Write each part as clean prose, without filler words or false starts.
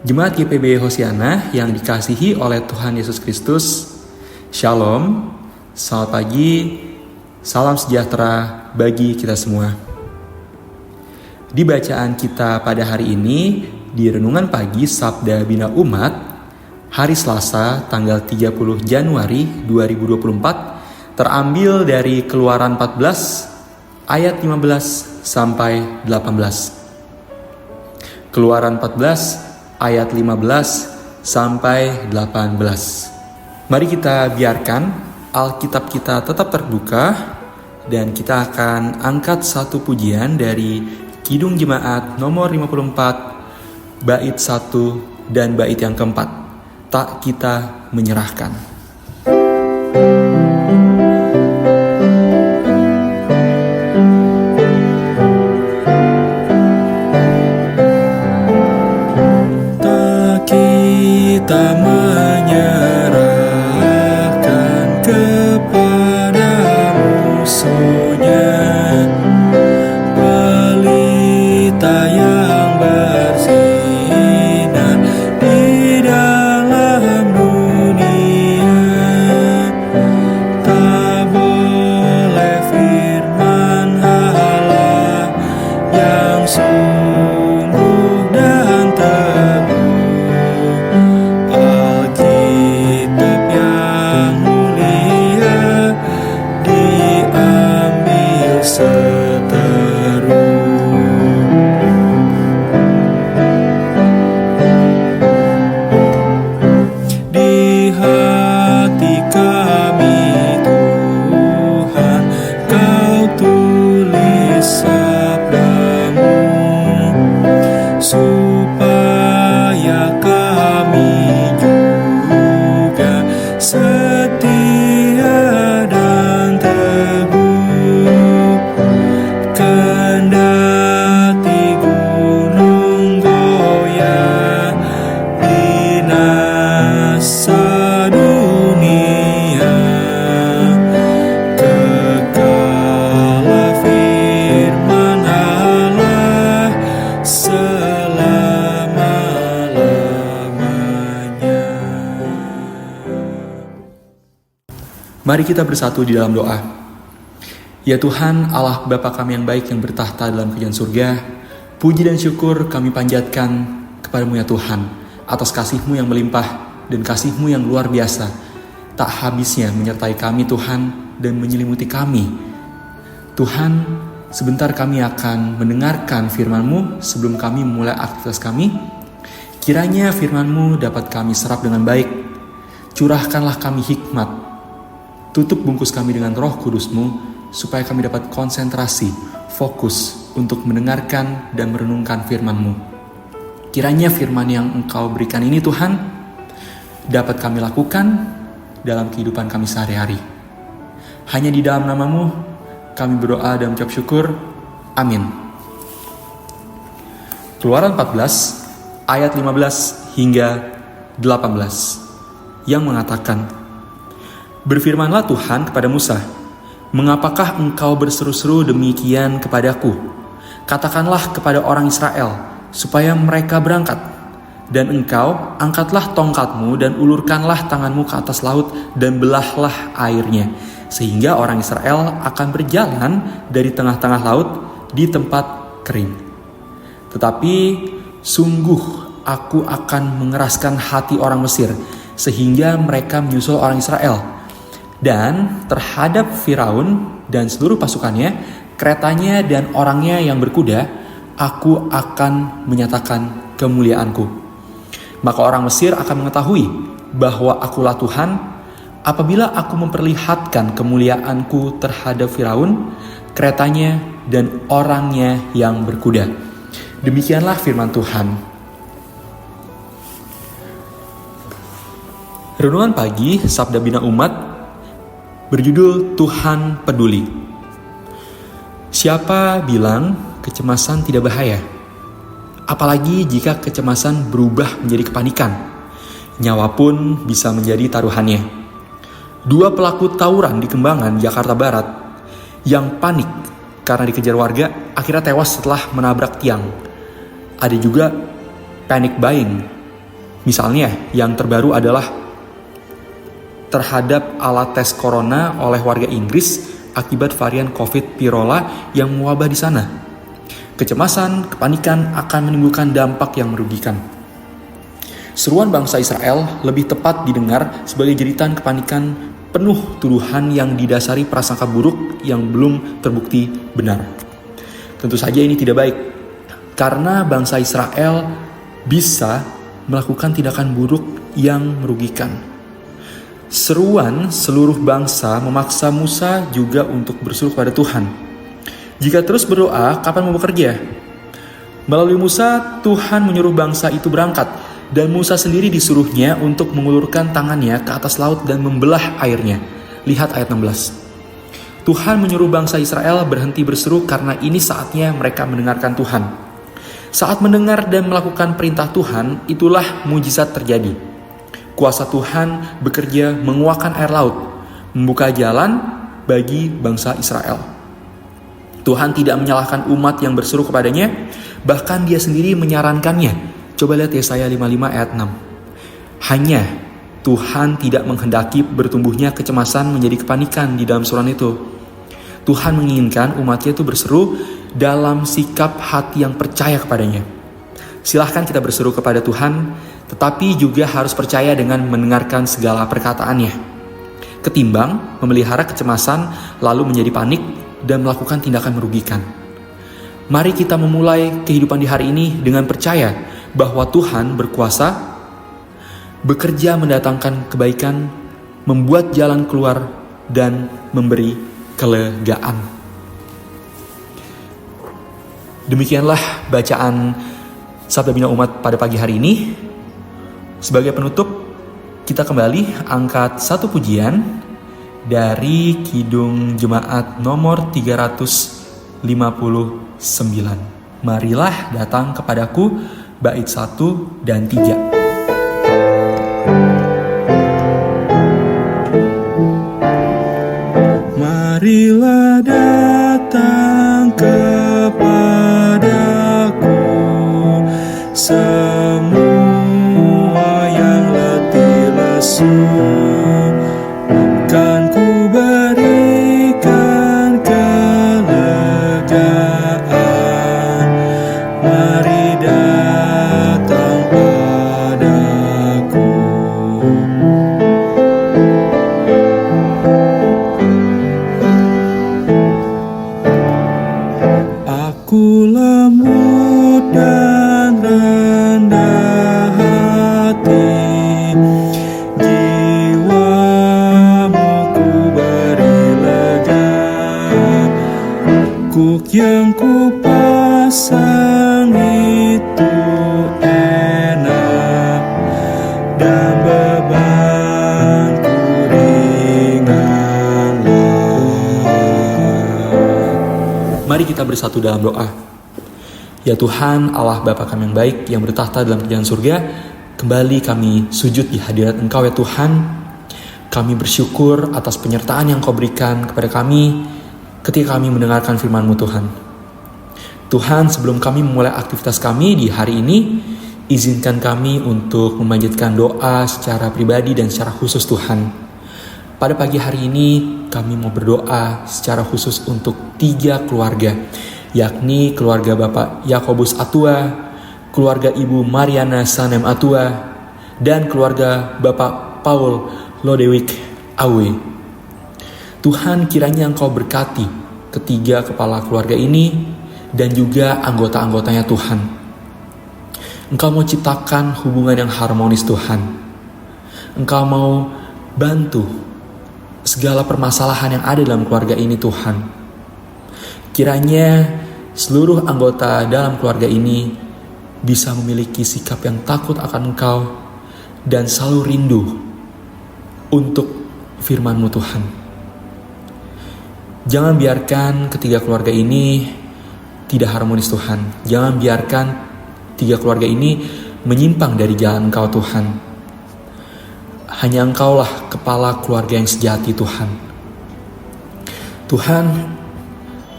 Jemaat GPB Hosiana yang dikasihi oleh Tuhan Yesus Kristus, Shalom, selamat pagi, salam sejahtera bagi kita semua. Di bacaan kita pada hari ini, di Renungan Pagi Sabda Bina Umat, hari Selasa tanggal 30 Januari 2024, terambil dari Keluaran 14 ayat 15 sampai 18. Keluaran 14 ayat 15 sampai 18. Mari kita biarkan Alkitab kita tetap terbuka dan kita akan angkat satu pujian dari Kidung Jemaat nomor 54 bait 1 dan bait yang keempat. Tak kita menyerahkan. Kita menyerahkan kepada musuhnya pelita yang bersinar di dalam dunia. Tak boleh firman Allah yang sungguh dan teguh, Alkitab yang mulia diambil seteru. Di hati kami Tuhan, Kau tulis sabdamu, supaya kami juga setia dan teguh. Kendati gunung goyah, binasa dunia, kekalah firman Allah selama-lamanya. Mari kita bersatu di dalam doa. Ya Tuhan, Allah Bapa kami yang baik yang bertahta dalam kerajaan surga, puji dan syukur kami panjatkan kepadamu ya Tuhan, atas kasih-Mu yang melimpah dan kasih-Mu yang luar biasa, tak habisnya menyertai kami Tuhan dan menyelimuti kami. Tuhan, sebentar kami akan mendengarkan firman-Mu sebelum kami memulai aktivitas kami. Kiranya firman-Mu dapat kami serap dengan baik. Curahkanlah kami hikmat. Tutup bungkus kami dengan Roh Kudus-Mu, supaya kami dapat konsentrasi, fokus untuk mendengarkan dan merenungkan firman-Mu. Kiranya firman yang Engkau berikan ini Tuhan, dapat kami lakukan dalam kehidupan kami sehari-hari. Hanya di dalam nama-Mu, kami berdoa dan mengucap syukur. Amin. Keluaran 14, ayat 15 hingga 18, yang mengatakan, "Berfirmanlah Tuhan kepada Musa, mengapakah engkau berseru-seru demikian kepadaku? Katakanlah kepada orang Israel, supaya mereka berangkat. Dan engkau angkatlah tongkatmu dan ulurkanlah tanganmu ke atas laut dan belahlah airnya, sehingga orang Israel akan berjalan dari tengah-tengah laut di tempat kering. Tetapi sungguh aku akan mengeraskan hati orang Mesir, sehingga mereka menyusul orang Israel. Dan terhadap Firaun dan seluruh pasukannya, keretanya dan orangnya yang berkuda, aku akan menyatakan kemuliaanku. Maka orang Mesir akan mengetahui bahwa akulah Tuhan, apabila aku memperlihatkan kemuliaanku terhadap Firaun, keretanya dan orangnya yang berkuda." Demikianlah firman Tuhan. Renungan pagi Sabda Bina Umat berjudul Tuhan Peduli. Siapa bilang kecemasan tidak bahaya? Apalagi jika kecemasan berubah menjadi kepanikan. Nyawa pun bisa menjadi taruhannya. Dua pelaku tawuran di Kembangan, Jakarta Barat, yang panik karena dikejar warga akhirnya tewas setelah menabrak tiang. Ada juga panic buying Misalnya, yang terbaru adalah terhadap alat tes corona oleh warga Inggris akibat varian COVID Pirola yang mewabah di sana. Kecemasan, kepanikan akan menimbulkan dampak yang merugikan. Seruan bangsa Israel lebih tepat didengar sebagai jeritan kepanikan penuh tuduhan yang didasari prasangka buruk yang belum terbukti benar. Tentu saja ini tidak baik, karena bangsa Israel bisa melakukan tindakan buruk yang merugikan. Seruan seluruh bangsa memaksa Musa juga untuk berseru kepada Tuhan. Jika terus berdoa, kapan mau bekerja? Melalui Musa, Tuhan menyuruh bangsa itu berangkat, dan Musa sendiri disuruhnya untuk mengulurkan tangannya ke atas laut dan membelah airnya. Lihat ayat 16. Tuhan menyuruh bangsa Israel berhenti berseru karena ini saatnya mereka mendengarkan Tuhan. Saat mendengar dan melakukan perintah Tuhan, itulah mujizat terjadi. Kuasa Tuhan bekerja menguakkan air laut, membuka jalan bagi bangsa Israel. Tuhan tidak menyalahkan umat yang berseru kepadanya, bahkan dia sendiri menyarankannya. Coba lihat Yesaya 55 ayat 6. Hanya Tuhan tidak menghendaki bertumbuhnya kecemasan menjadi kepanikan di dalam surat itu. Tuhan menginginkan umatnya itu berseru dalam sikap hati yang percaya kepadanya. Silahkan kita berseru kepada Tuhan, tetapi juga harus percaya dengan mendengarkan segala perkataannya. Ketimbang memelihara kecemasan lalu menjadi panik dan melakukan tindakan merugikan. Mari kita memulai kehidupan di hari ini dengan percaya bahwa Tuhan berkuasa, bekerja mendatangkan kebaikan, membuat jalan keluar, dan memberi kelegaan. Demikianlah bacaan Sabda Bina Umat pada pagi hari ini. Sebagai penutup, kita kembali angkat satu pujian dari Kidung Jemaat nomor 359. Marilah datang kepadaku, bait 1 dan 3. Marilah datang kepadaku, semua yang letih lesu, akan ku berikan kelegaan. Mari datang padaku. Aku lemut dan rendah hati, jiwamu ku beri lega. Kuk yang ku pasang itu enak, dan bebanku ringanlah. Mari kita bersatu dalam doa. Ya Tuhan, Allah Bapa kami yang baik, yang bertahta dalam kerajaan surga, kembali kami sujud di hadirat Engkau ya Tuhan. Kami bersyukur atas penyertaan yang Kau berikan kepada kami ketika kami mendengarkan firman-Mu Tuhan. Tuhan, sebelum kami memulai aktivitas kami di hari ini, izinkan kami untuk memanjatkan doa secara pribadi dan secara khusus Tuhan. Pada pagi hari ini kami mau berdoa secara khusus untuk 3 keluarga, yakni keluarga Bapak Yakobus Atua, keluarga Ibu Mariana Sanem Atua, dan keluarga Bapak Paul Lodewijk Awe. Tuhan, kiranya Engkau berkati ketiga kepala keluarga ini dan juga anggota-anggotanya Tuhan. Engkau mau ciptakan hubungan yang harmonis Tuhan. Engkau mau bantu segala permasalahan yang ada dalam keluarga ini Tuhan. Kiranya seluruh anggota dalam keluarga ini bisa memiliki sikap yang takut akan Engkau dan selalu rindu untuk firman-Mu Tuhan. Jangan biarkan ketiga keluarga ini tidak harmonis Tuhan. Jangan biarkan 3 keluarga ini menyimpang dari jalan Engkau Tuhan. Hanya Engkaulah kepala keluarga yang sejati Tuhan. Tuhan,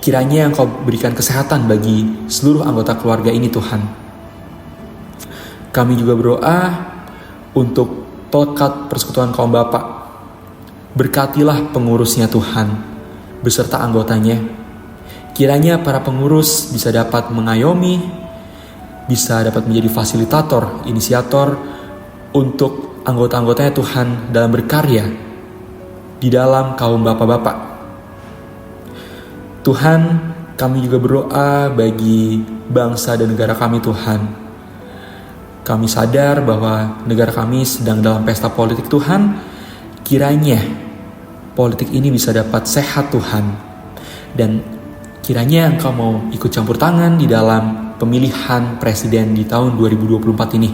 kiranya Engkau berikan kesehatan bagi seluruh anggota keluarga ini Tuhan. Kami juga berdoa untuk pelekat persekutuan kaum Bapak. Berkatilah pengurusnya Tuhan, beserta anggotanya. Kiranya para pengurus bisa dapat mengayomi, bisa dapat menjadi fasilitator, inisiator untuk anggota-anggotanya Tuhan dalam berkarya di dalam kaum Bapak-Bapak. Tuhan, kami juga berdoa bagi bangsa dan negara kami Tuhan. Kami sadar bahwa negara kami sedang dalam pesta politik Tuhan. Kiranya politik ini bisa dapat sehat Tuhan. Dan kiranya Engkau mau ikut campur tangan di dalam pemilihan presiden di tahun 2024 ini.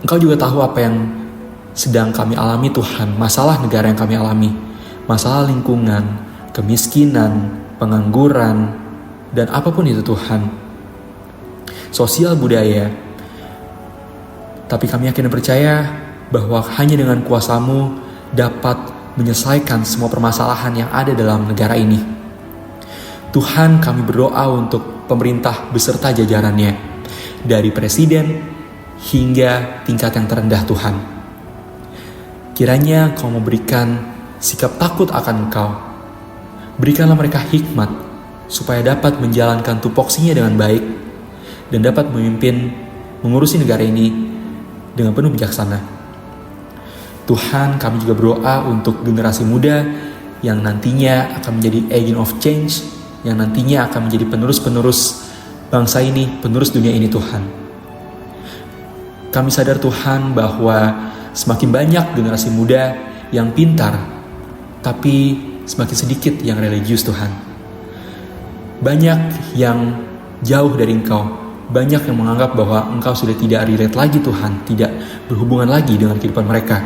Engkau juga tahu apa yang sedang kami alami Tuhan. Masalah negara yang kami alami. Masalah lingkungan, kemiskinan, pengangguran, dan apapun itu Tuhan. Sosial budaya. Tapi kami yakin dan percaya bahwa hanya dengan kuasa-Mu dapat menyelesaikan semua permasalahan yang ada dalam negara ini. Tuhan, kami berdoa untuk pemerintah beserta jajarannya, dari presiden hingga tingkat yang terendah Tuhan. Kiranya Engkau memberikan sikap takut akan Engkau. Berikanlah mereka hikmat supaya dapat menjalankan tupoksinya dengan baik dan dapat mengurusi negara ini dengan penuh bijaksana. Tuhan, kami juga berdoa untuk generasi muda yang nantinya akan menjadi agent of change, yang nantinya akan menjadi penerus-penerus bangsa ini, penerus dunia ini Tuhan. Kami sadar Tuhan bahwa semakin banyak generasi muda yang pintar, tapi semakin sedikit yang religius Tuhan. Banyak yang jauh dari Engkau. Banyak yang menganggap bahwa Engkau sudah tidak relate lagi Tuhan, tidak berhubungan lagi dengan kehidupan mereka.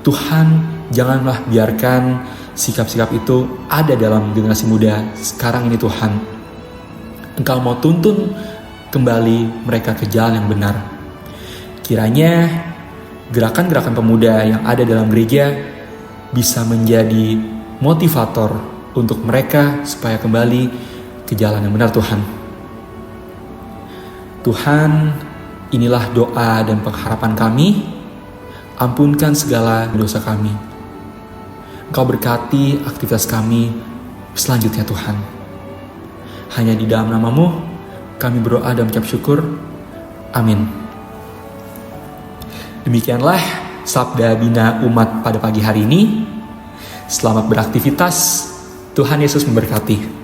Tuhan, janganlah biarkan sikap-sikap itu ada dalam generasi muda sekarang ini Tuhan. Engkau mau tuntun kembali mereka ke jalan yang benar. Kiranya gerakan-gerakan pemuda yang ada dalam gereja bisa menjadi motivator untuk mereka supaya kembali ke jalan yang benar Tuhan. Tuhan, inilah doa dan pengharapan kami. Ampunkan segala dosa kami. Engkau berkati aktivitas kami selanjutnya Tuhan. Hanya di dalam nama-Mu kami berdoa dan mengucap syukur. Amin. Demikianlah Sabda Bina Umat pada pagi hari ini. Selamat beraktivitas. Tuhan Yesus memberkati.